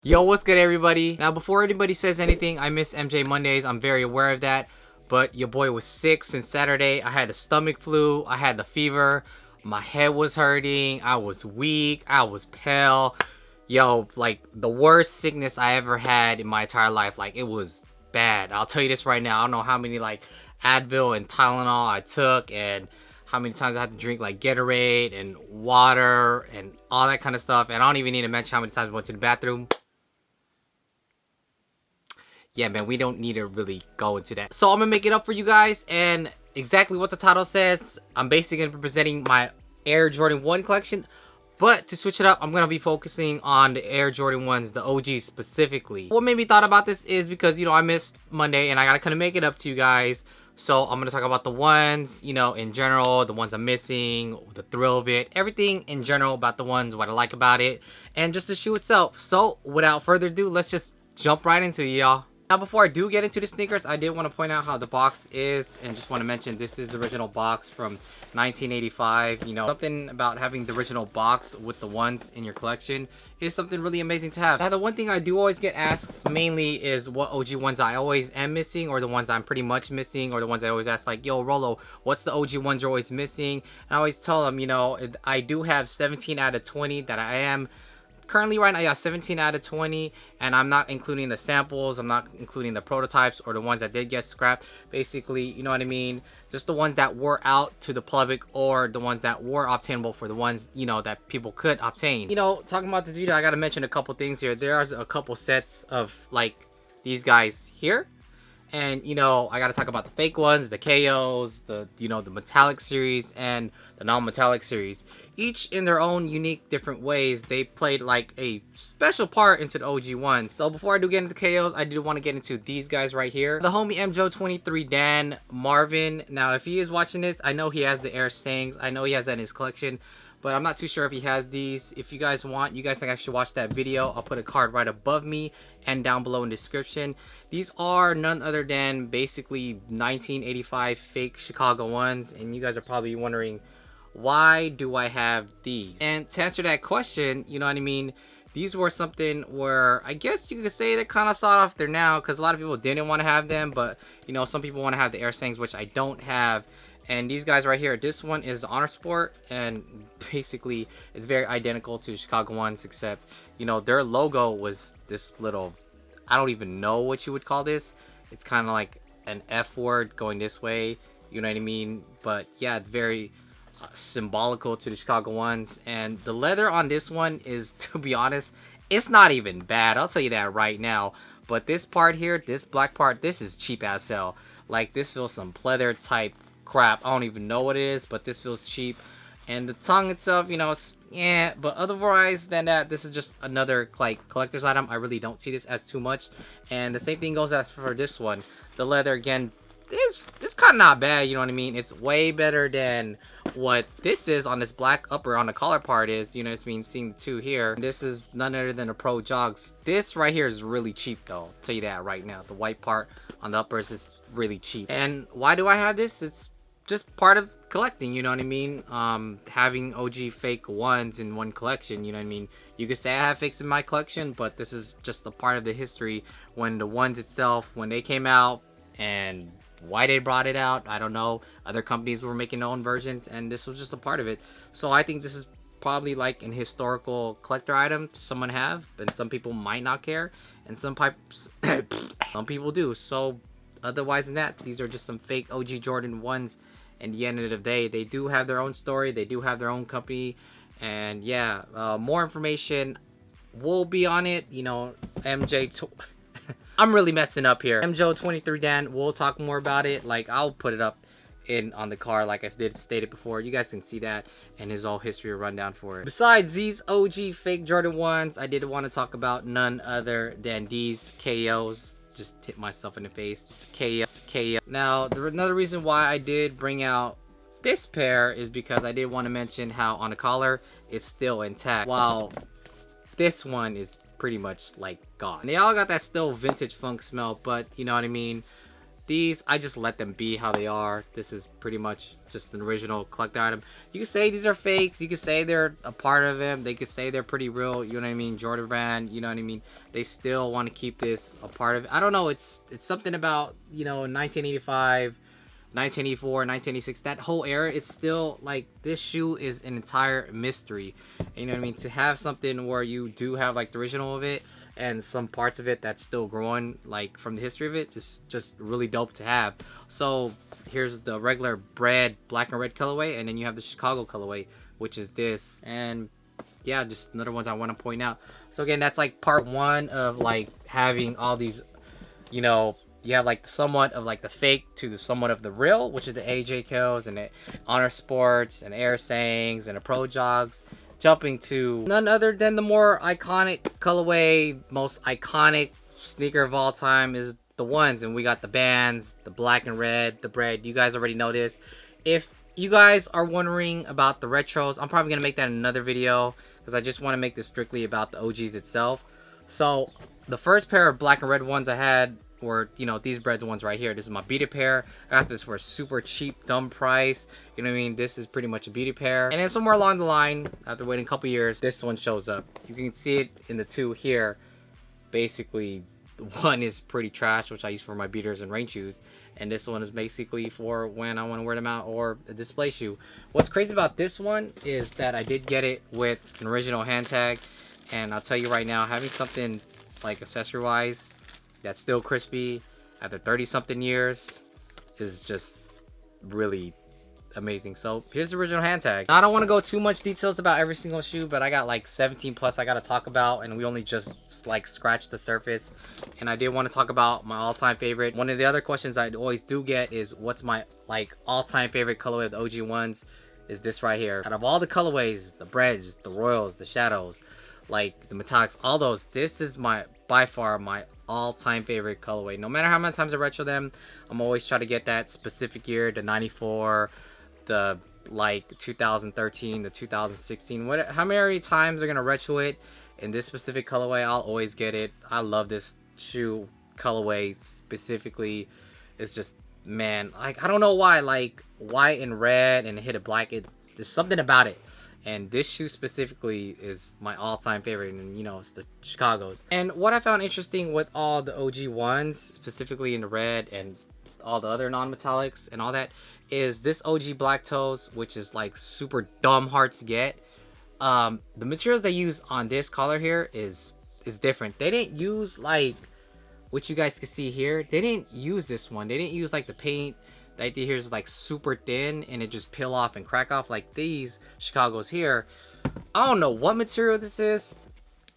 Yo, what's good, everybody? Now, before anybody says anything, I miss MJ Mondays. I'm very aware of that. But your boy was sick since Saturday. I had the stomach flu. I had the fever. My head was hurting. I was weak. I was pale. Yo, like the worst sickness I ever had in my entire life. Like, it was bad. I'll tell you this right now. I don't know how many like Advil and Tylenol I took and how many times I had to drink like Gatorade and water and all that kind of stuff. And I don't even need to mention how many times I went to the bathroom. Yeah, man, we don't need to really go into that. So I'm gonna make it up for you guys, and exactly what the title says, I'm basically gonna be presenting my Air Jordan 1 collection, but to switch it up, I'm gonna be focusing on the Air Jordan 1s, the OGs specifically. What made me thought about this is because, you know, I missed Monday, and I gotta kind of make it up to you guys. So I'm gonna talk about the ones, you know, in general, the ones I'm missing, the thrill of it, everything in general about the ones, what I like about it, and just the shoe itself. So without further ado, let's just jump right into it, y'all. Now, before I do get into the sneakers, I did want to point out how the box is, and just want to mention this is the original box from 1985. You know, something about having the original box with the ones in your collection is something really amazing to have. Now, the one thing I do always get asked mainly is what OG ones I always am missing, or the ones I'm pretty much missing, or the ones I always ask like, yo, Rolo, what's the OG ones you're always missing? And I always tell them, you know, I do have 17 out of 20 that I am currently right now. I got 17 out of 20, and I'm not including the samples, I'm not including the prototypes or the ones that did get scrapped. Basically, you know what I mean, just the ones that were out to the public, or the ones that were obtainable for the ones, you know, that people could obtain. You know, talking about this video, I gotta mention a couple things here. There's a couple sets of like these guys here, and you know, I gotta talk about the fake ones, the KOs, the, you know, the metallic series and the non-metallic series. Each in their own unique different ways, they played like a special part into the OG one. So before I do get into the KOs, I do want to get into these guys right here. The homie MJO23 Dan Marvin. Now, if he is watching this, I know he has the Air Sangs. I know he has that in his collection, but I'm not too sure if he has these. If you guys want, you guys can actually watch that video. I'll put a card right above me and down below in the description. These are none other than basically 1985 fake Chicago ones, and you guys are probably wondering, why do I have these? And to answer that question, you know what I mean, these were something where I guess you could say they're kind of sought after now, because a lot of people didn't want to have them, but you know, some people want to have the Air Sangs, which I don't have. And these guys right here, this one is the Honor Sport, and basically it's very identical to the Chicago ones, except, you know, their logo was this little, I don't even know what you would call this. It's kind of like an F word going this way, you know what I mean? But yeah, it's very symbolical to the Chicago ones. And the leather on this one is, to be honest, it's not even bad. I'll tell you that right now. But this part here, this black part, this is cheap as hell. Like, this feels some pleather type crap. I don't even know what it is, but this feels cheap. And the tongue itself, you know, it's yeah, but otherwise than that, this is just another like collector's item. I really don't see this as too much. And the same thing goes as for this one. The leather, again, it's kind of not bad, you know what I mean? It's way better than what this is on this black upper on the collar part is, you know what I mean? Seeing the two here. This is none other than a Pro Jogs. This right here is really cheap though, I'll tell you that right now. The white part on the uppers is really cheap. And why do I have this? It's just part of collecting, you know what I mean? Having OG fake ones in one collection, you know what I mean? You could say I have fakes in my collection, but this is just a part of the history when the ones itself, when they came out, and why they brought it out, I don't know. Other companies were making their own versions, and this was just a part of it. So I think this is probably like an historical collector item to someone have, and some people might not care, and some people do. So otherwise than that, these are just some fake OG Jordan 1s. And the end of the day, they do have their own story, they do have their own company, and yeah, more information will be on it. You know, I'm really messing up here. MJO23 Dan, we'll talk more about it. Like, I'll put it up on the card like I did stated before. You guys can see that and his whole history rundown for it. Besides these OG fake Jordan 1s, I did want to talk about none other than these KOs. Just hit myself in the face. KO. Now, another reason why I did bring out this pair is because I did want to mention how on the collar it's still intact, while this one is pretty much like gone. They all got that still vintage funk smell, but you know what I mean, these, I just let them be how they are. This is pretty much just an original collector item. You can say these are fakes. You can say they're a part of them. They could say they're pretty real. You know what I mean? Jordan brand. You know what I mean? They still want to keep this a part of it. I don't know. It's something about, you know, 1985, 1984, 1986, that whole era. It's still like, this shoe is an entire mystery. You know what I mean? To have something where you do have like the original of it and some parts of it that's still growing like from the history of it, is just really dope to have. So here's the regular bread black and red colorway, and then you have the Chicago colorway, which is this. And yeah, just another ones I want to point out. So again, that's like part one of like having all these, you know, you have like somewhat of like the fake to the somewhat of the real, which is the AJ Kills and the Honor Sports and Air Sangs and the Pro Jogs, jumping to none other than the more iconic colorway, most iconic sneaker of all time is the ones. And we got the bands, the black and red, the bread. You guys already know this. If you guys are wondering about the retros, I'm probably gonna make that in another video, because I just want to make this strictly about the OGs itself. So the first pair of black and red ones I had were, you know, these breads ones right here. This is my beaded pair. I got this for a super cheap, dumb price. You know what I mean? This is pretty much a beaded pair. And then somewhere along the line, after waiting a couple years, this one shows up. You can see it in the two here. Basically, one is pretty trash, which I use for my beaters and rain shoes. And this one is basically for when I want to wear them out, or a display shoe. What's crazy about this one is that I did get it with an original hand tag. And I'll tell you right now, having something like accessory-wise that's still crispy after 30-something years is just really amazing. So here's the original hand tag. Now, I don't want to go too much details about every single shoe, but I got like 17 plus I got to talk about, and we only just like scratched the surface. And I did want to talk about my all-time favorite. One of the other questions I always do get is, what's my like all-time favorite colorway of the OG ones? Is this right here. Out of all the colorways, the breads, the royals, the shadows, like the metallics, all those, this is my by far my all-time favorite colorway. No matter how many times I retro them, I'm always trying to get that specific year, the 94, the like 2013, the 2016, what, how many times they're gonna retro it in this specific colorway, I'll always get it. I love this shoe colorway specifically. It's just, man, like, I don't know why, like white and red and hit it black, there's something about it. And this shoe specifically is my all-time favorite, and you know, it's the Chicago's. And what I found interesting with all the OG ones, specifically in the red and all the other non-metallics and all that, is this OG black toes, which is like super dumb hard to get. The materials they use on this collar here is different. They didn't use like what you guys can see here. They didn't use this one. They didn't use like the paint. The idea here is like super thin and it just peel off and crack off like these Chicago's here. I don't know what material this is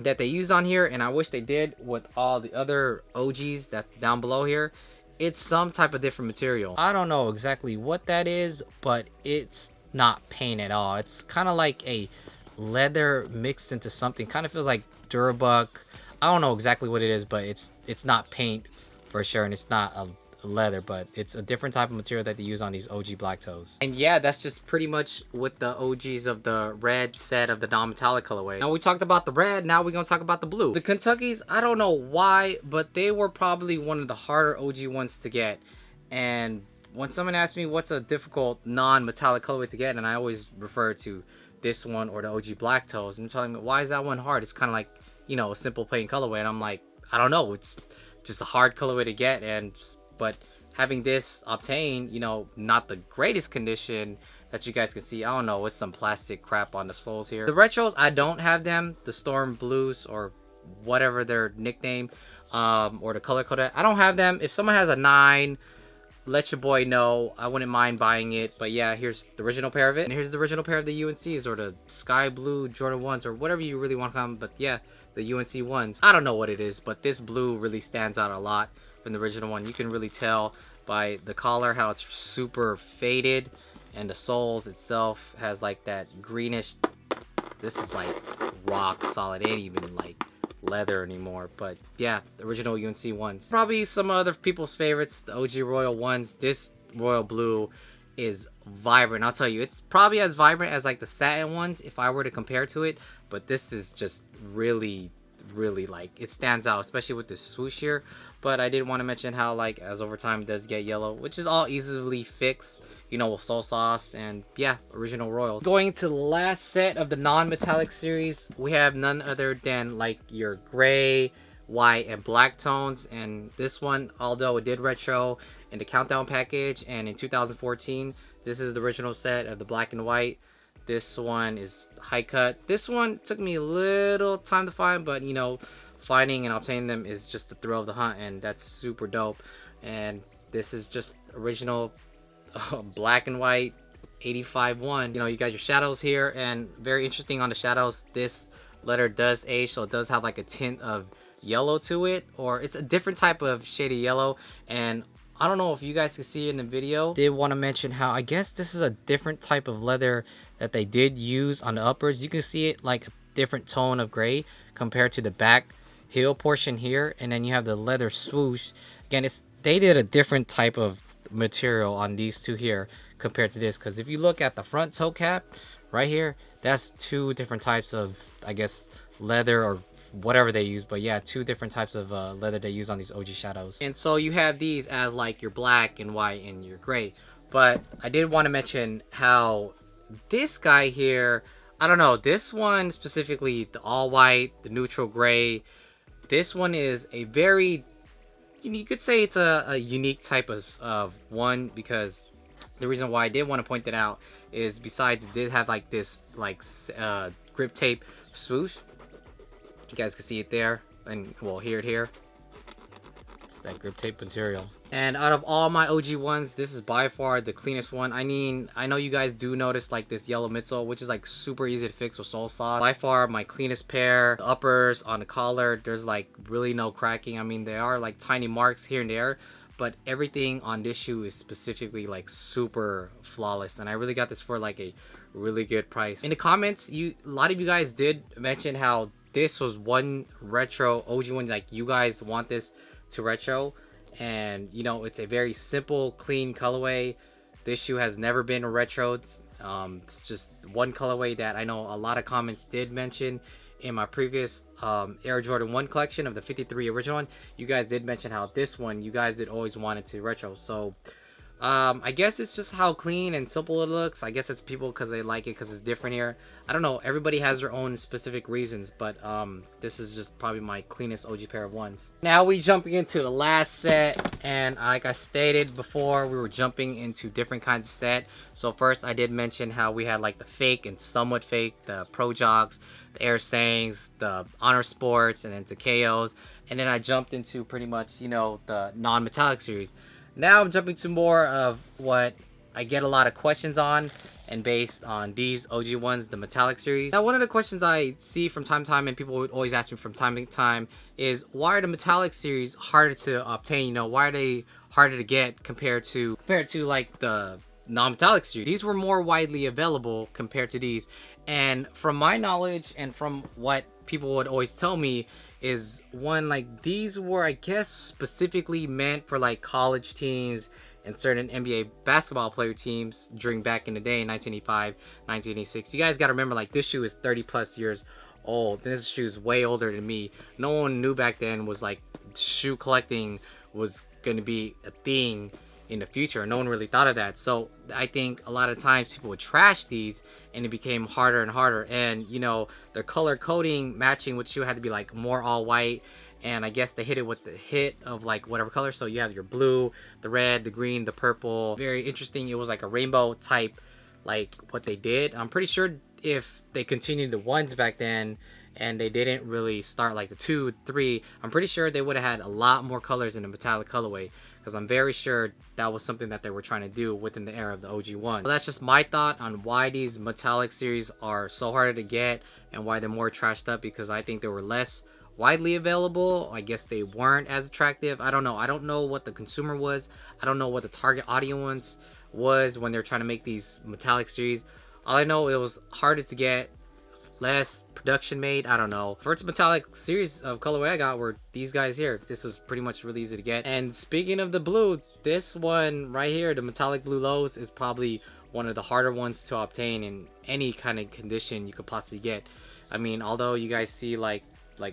that they use on here, and I wish they did with all the other OGs that's down below here. It's some type of different material. I don't know exactly what that is, but it's not paint at all. It's kind of like a leather mixed into something. Kind of feels like Durabuck. I don't know exactly what it is, but it's not paint for sure, and it's not a leather, but it's a different type of material that they use on these OG black toes. And yeah, that's just pretty much with the OGs of the red set of the non-metallic colorway. Now we talked about the red, now we're gonna talk about the blue. The Kentuckys, I don't know why, but they were probably one of the harder OG ones to get. And when someone asks me what's a difficult non-metallic colorway to get, and I always refer to this one or the OG black toes, and they're telling me, why is that one hard? It's kind of like, you know, a simple plain colorway. And I'm like, I don't know, it's just a hard colorway to get. But having this obtained, you know, not the greatest condition that you guys can see. I don't know, with some plastic crap on the soles here. The retros, I don't have them. The Storm Blues, or whatever their nickname, or the color code, I don't have them. If someone has a 9, let your boy know. I wouldn't mind buying it. But yeah, here's the original pair of it. And here's the original pair of the UNCs, or the sky blue Jordan 1s, or whatever you really want to call them. But yeah, the UNC ones. I don't know what it is, but this blue really stands out a lot from the original one. You can really tell by the collar how it's super faded, and the soles itself has like that greenish. This is like rock solid, ain't even like leather anymore. But yeah, the original UNC ones. Probably some other people's favorites, the OG Royal ones. This Royal Blue is vibrant. I'll tell you, it's probably as vibrant as like the satin ones if I were to compare to it, but this is just really really like, it stands out, especially with this swoosh here. But I did want to mention how like as over time it does get yellow, which is all easily fixed, you know, with soy sauce and yeah, original royals. Going to the last set of the non-metallic series, we have none other than like your gray, white, and black tones. And this one, although it did retro in the countdown package and in 2014, this is the original set of the black and white. This one is high cut. This one took me a little time to find, but you know, finding and obtaining them is just the thrill of the hunt, and that's super dope. And this is just original black and white 85-1. You know, you got your shadows here, and very interesting on the shadows, this letter does age, so it does have like a tint of yellow to it, or it's a different type of shade of yellow. And I don't know if you guys can see it in the video. Did want to mention how I guess this is a different type of leather that they did use on the uppers. You can see it like a different tone of gray compared to the back heel portion here, and then you have the leather swoosh. Again, they did a different type of material on these two here compared to this, because if you look at the front toe cap right here, that's two different types of, I guess, leather or whatever they use. But yeah, two different types of leather they use on these OG shadows. And so you have these as like your black and white and your gray. But I did want to mention how this guy here, I don't know, this one specifically, the all white, the neutral gray, this one is a very, you could say it's a unique type of one, because the reason why I did want to point that out is besides it did have like this like grip tape swoosh. You guys can see it there, and well, here it's that grip tape material. And out of all my OG ones, this is by far the cleanest one. I mean, I know you guys do notice like this yellow midsole, which is like super easy to fix with soul sauce. By far my cleanest pair. The uppers on the collar, there's like really no cracking. I mean, there are like tiny marks here and there, but everything on this shoe is specifically like super flawless, and I really got this for like a really good price. In the comments, a lot of you guys did mention how this was one retro OG one, like you guys want this to retro, and you know, it's a very simple, clean colorway. This shoe has never been retro. It's just one colorway that I know a lot of comments did mention. In my previous Air Jordan 1 collection of the 53 original one, you guys did mention how this one you guys did always wanted to retro. So I guess it's just how clean and simple it looks. I guess it's people because they like it because it's different here. I don't know, everybody has their own specific reasons, but this is just probably my cleanest OG pair of ones. Now we jumping into the last set, and like I stated before, we were jumping into different kinds of set. So first I did mention how we had like the fake and somewhat fake, the Pro Jogs, the Air Sangs, the Honor Sports, and then the KOs, and then I jumped into pretty much, you know, the non-metallic series. Now I'm jumping to more of what I get a lot of questions on, and based on these OG ones, the metallic series. Now, one of the questions I see from time to time, and people would always ask me from time to time, is why are the metallic series harder to obtain? You know, why are they harder to get compared to like the non-metallic series? These were more widely available compared to these, and from my knowledge and from what people would always tell me is, one, like these were, I guess, specifically meant for like college teams and certain NBA basketball player teams during back in the day in 1985, 1986. You guys got to remember, like, this shoe is 30 plus years old. This shoe is way older than me. No one knew back then was like shoe collecting was going to be a thing in the future. No one really thought of that. So I think a lot of times people would trash these, and it became harder and harder. And you know, their color coding matching with shoe had to be like more all white, and I guess they hit it with the hit of like whatever color. So you have your blue, the red, the green, the purple. Very interesting. It was like a rainbow type, like what they did. I'm pretty sure if they continued the ones back then and they didn't really start like the 2, 3, I'm pretty sure they would have had a lot more colors in the metallic colorway, because I'm very sure that was something that they were trying to do within the era of the OG one. So that's just my thought on why these metallic series are so harder to get and why they're more trashed up, because I think they were less widely available. I guess they weren't as attractive. I don't know. I don't know what the consumer was. I don't know what the target audience was when they're trying to make these metallic series. All I know, it was harder to get, less production made. I don't know. First metallic series of colorway I got were these guys here. This was pretty much really easy to get. And speaking of the blue, this one right here, the metallic blue lows, is probably one of the harder ones to obtain in any kind of condition you could possibly get. I mean, although you guys see like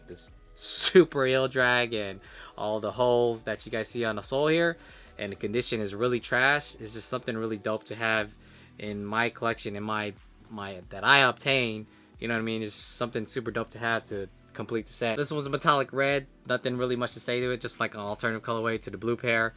this super ill drag and all the holes that you guys see on the sole here, and the condition is really trash. It's just something really dope to have in my collection, in my that I obtain. You know what I mean? It's something super dope to have to complete the set. This one's a metallic red. Nothing really much to say to it, just like an alternative colorway to the blue pair.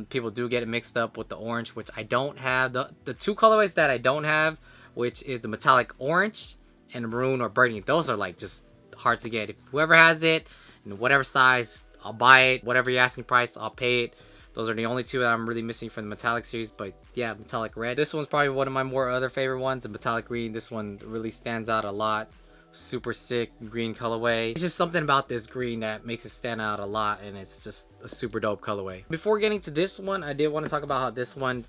People do get it mixed up with the orange, which I don't have. The two colorways that I don't have, which is the metallic orange and maroon or burgundy. Those are like just hard to get. If whoever has it in whatever size, I'll buy it. Whatever your asking price, I'll pay it. Those are the only two that I'm really missing from the metallic series. But yeah, metallic red. This one's probably one of my more other favorite ones. The metallic green. This one really stands out a lot. Super sick green colorway. It's just something about this green that makes it stand out a lot, and it's just a super dope colorway. Before getting to this one, I did want to talk about how this one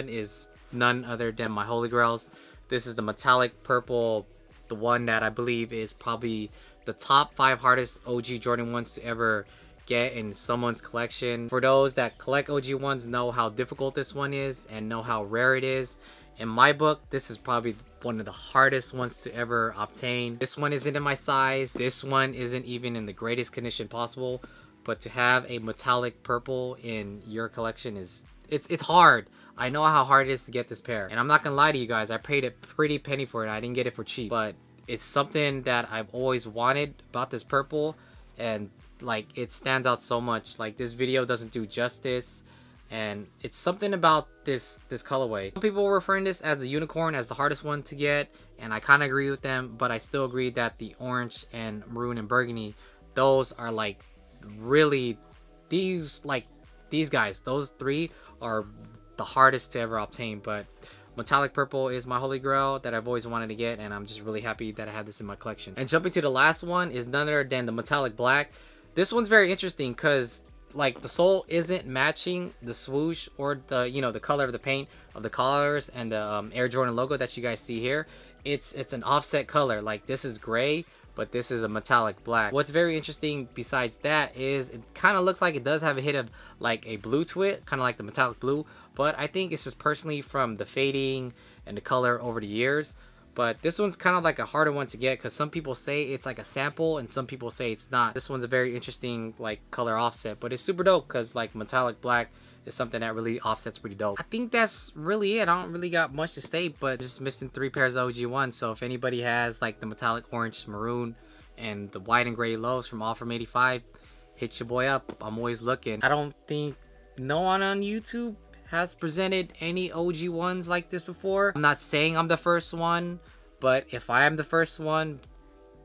is none other than my holy grails. This is the metallic purple, the one that I believe is probably the top 5 hardest OG Jordan 1s to ever get in someone's collection. For those that collect OG 1s, know how difficult this one is and know how rare it is. In my book, this is probably one of the hardest ones to ever obtain. This one isn't in my size. This one isn't even in the greatest condition possible. But to have a metallic purple in your collection is, it's hard. I know how hard it is to get this pair. And I'm not gonna lie to you guys, I paid a pretty penny for it. I didn't get it for cheap. But it's something that I've always wanted about this purple. And like, it stands out so much. Like, this video doesn't do justice. And it's something about this colorway. Some people were referring this as the unicorn, as the hardest one to get, and I kind of agree with them, but I still agree that the orange and maroon and burgundy, those are like really, these guys, those three are the hardest to ever obtain. But metallic purple is my holy grail that I've always wanted to get, and I'm just really happy that I have this in my collection. And jumping to the last one is none other than the metallic black. This one's very interesting because like the sole isn't matching the swoosh or the, you know, the color of the paint of the collars and the Air Jordan logo that you guys see here. It's an offset color. Like, this is gray, but this is a metallic black. What's very interesting besides that is it kind of looks like it does have a hit of like a blue to it, kind of like the metallic blue, but I think it's just personally from the fading and the color over the years. But this one's kind of like a harder one to get because some people say it's like a sample and some people say it's not. This one's a very interesting like color offset, but it's super dope because like metallic black is something that really offsets pretty dope. I think that's really it. I don't really got much to say, but just missing 3 pairs of OG ones. So if anybody has like the metallic orange, maroon, and the white and gray lows from All From 85, hit your boy up. I'm always looking. I don't think no one on YouTube has presented any OG ones like this before. I'm not saying I'm the first one, but if I am the first one,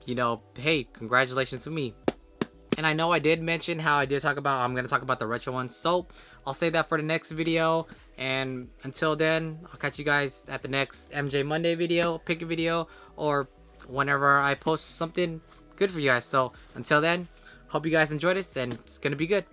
you know, hey, congratulations to me. And I know I did mention how I'm gonna talk about the retro ones, so I'll save that for the next video. And until then, I'll catch you guys at the next MJ Monday video, pick a video, or whenever I post something good for you guys. So until then, hope you guys enjoy this, and it's gonna be good.